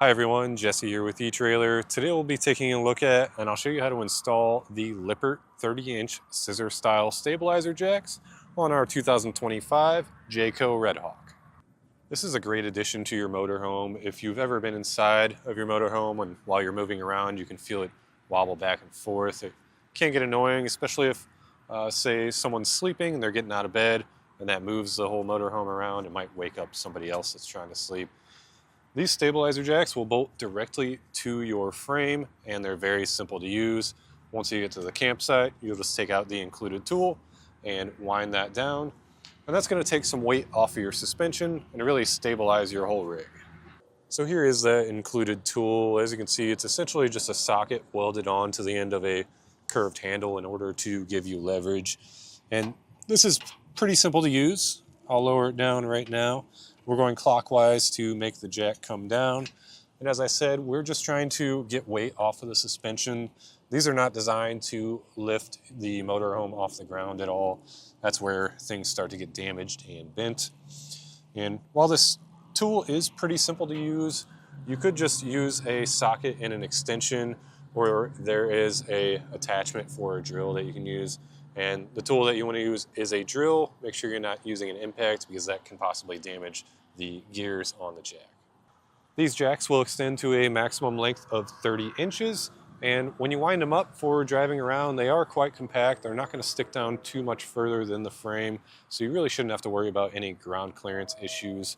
Hi everyone, Jesse here with eTrailer. Today we'll be taking a look at, and I'll show you how to install the Lippert 30-inch scissor style stabilizer jacks on our 2025 Jayco Redhawk. This is a great addition to your motorhome. If you've ever been inside of your motorhome and while you're moving around, you can feel it wobble back and forth. It can get annoying, especially if, say, someone's sleeping and they're getting out of bed and that moves the whole motorhome around. It might wake up somebody else that's trying to sleep. These stabilizer jacks will bolt directly to your frame and they're very simple to use. Once you get to the campsite, you'll just take out the included tool and wind that down. And that's going to take some weight off of your suspension and really stabilize your whole rig. So here is that included tool. As you can see, it's essentially just a socket welded onto the end of a curved handle in order to give you leverage. And this is pretty simple to use. I'll lower it down right now. We're going clockwise to make the jack come down. And as I said, we're just trying to get weight off of the suspension. These are not designed to lift the motorhome off the ground at all. That's where things start to get damaged and bent. And while this tool is pretty simple to use, you could just use a socket and an extension, or there is a attachment for a drill that you can use. And the tool that you want to use is a drill. Make sure you're not using an impact because that can possibly damage the gears on the jack. These jacks will extend to a maximum length of 30 inches. And when you wind them up for driving around, they are quite compact. They're not going to stick down too much further than the frame. So you really shouldn't have to worry about any ground clearance issues.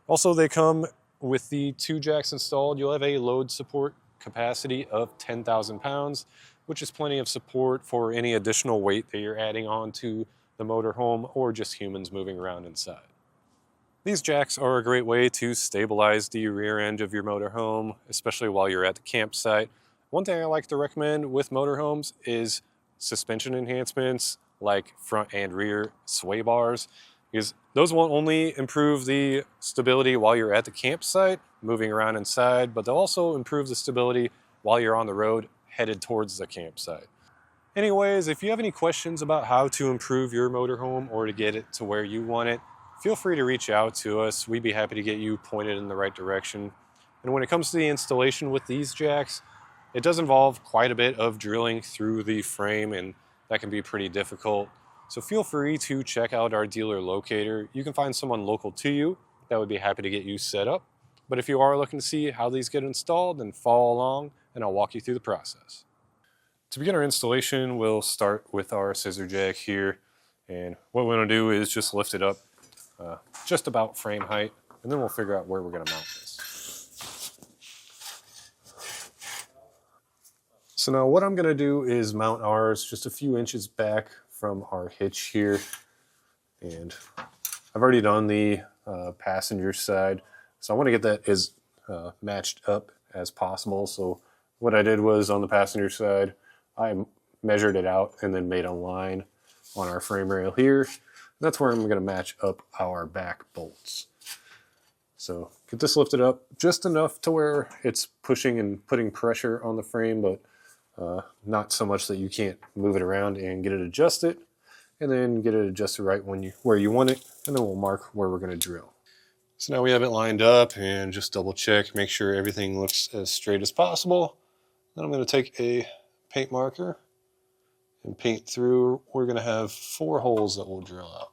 Also, they come with the two jacks installed. You'll have a load support capacity of 10,000 pounds, which is plenty of support for any additional weight that you're adding on to the motorhome or just humans moving around inside. These jacks are a great way to stabilize the rear end of your motorhome, especially while you're at the campsite. One thing I like to recommend with motorhomes is suspension enhancements like front and rear sway bars, because those will only improve the stability while you're at the campsite, moving around inside, but they'll also improve the stability while you're on the road headed towards the campsite. Anyways, if you have any questions about how to improve your motorhome or to get it to where you want it, feel free to reach out to us. We'd be happy to get you pointed in the right direction. And when it comes to the installation with these jacks, it does involve quite a bit of drilling through the frame, and that can be pretty difficult. So feel free to check out our dealer locator. You can find someone local to you that would be happy to get you set up. But if you are looking to see how these get installed, then follow along and I'll walk you through the process. To begin our installation, we'll start with our scissor jack here. And what we're going to do is just lift it up just about frame height, and then we'll figure out where we're going to mount this. So now what I'm going to do is mount ours just a few inches back from our hitch here. And I've already done the passenger side, so I want to get that as matched up as possible. So what I did was on the passenger side, I measured it out and then made a line on our frame rail here. That's where I'm going to match up our back bolts. So get this lifted up just enough to where it's pushing and putting pressure on the frame, but not so much that you can't move it around, and get it adjusted, and then get it adjusted right where you want it, and then we'll mark where we're going to drill. So now we have it lined up, and just double check, make sure everything looks as straight as possible. Then I'm going to take a paint marker and paint through. We're going to have 4 holes that we'll drill out.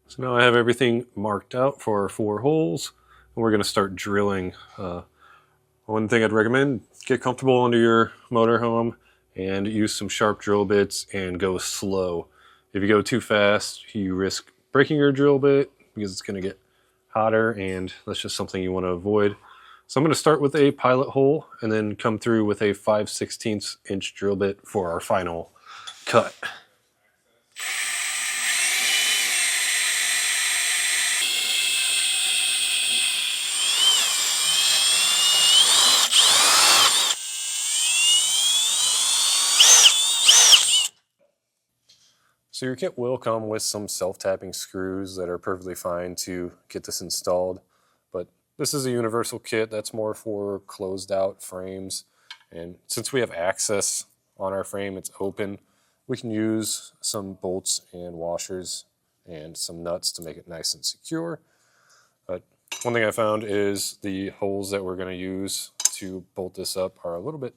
So now I have everything marked out for our 4 holes, and we're going to start drilling. One thing I'd recommend, get comfortable under your motorhome and use some sharp drill bits and go slow. If you go too fast, you risk breaking your drill bit because it's going to get hotter, and that's just something you want to avoid. So I'm going to start with a pilot hole and then come through with a 5/16 inch drill bit for our final cut. So your kit will come with some self-tapping screws that are perfectly fine to get this installed, but this is a universal kit that's more for closed out frames, and since we have access on our frame, it's open, we can use some bolts and washers and some nuts to make it nice and secure. But One thing I found is the holes that we're going to use to bolt this up are a little bit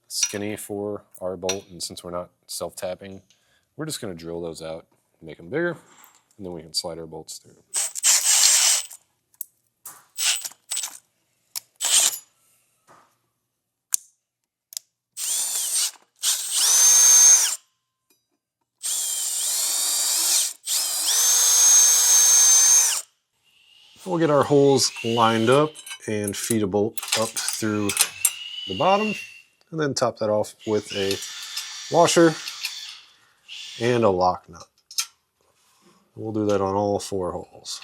skinny for our bolt, and since we're not self-tapping, we're just going to drill those out, make them bigger, and then we can slide our bolts through. We'll get our holes lined up and feed a bolt up through the bottom, and then top that off with a washer and a lock nut. We'll do that on all 4 holes.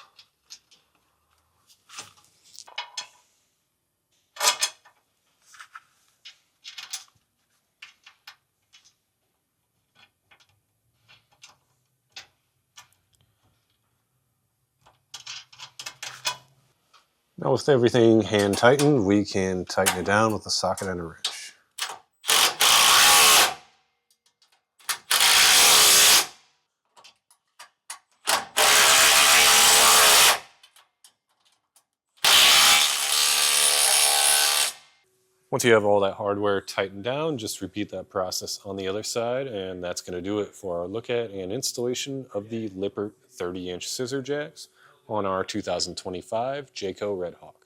Now with everything hand tightened, we can tighten it down with a socket and a wrench. Once you have all that hardware tightened down, just repeat that process on the other side, and that's going to do it for our look at and installation of the Lippert 30-inch scissor jacks on our 2025 Jayco Redhawk.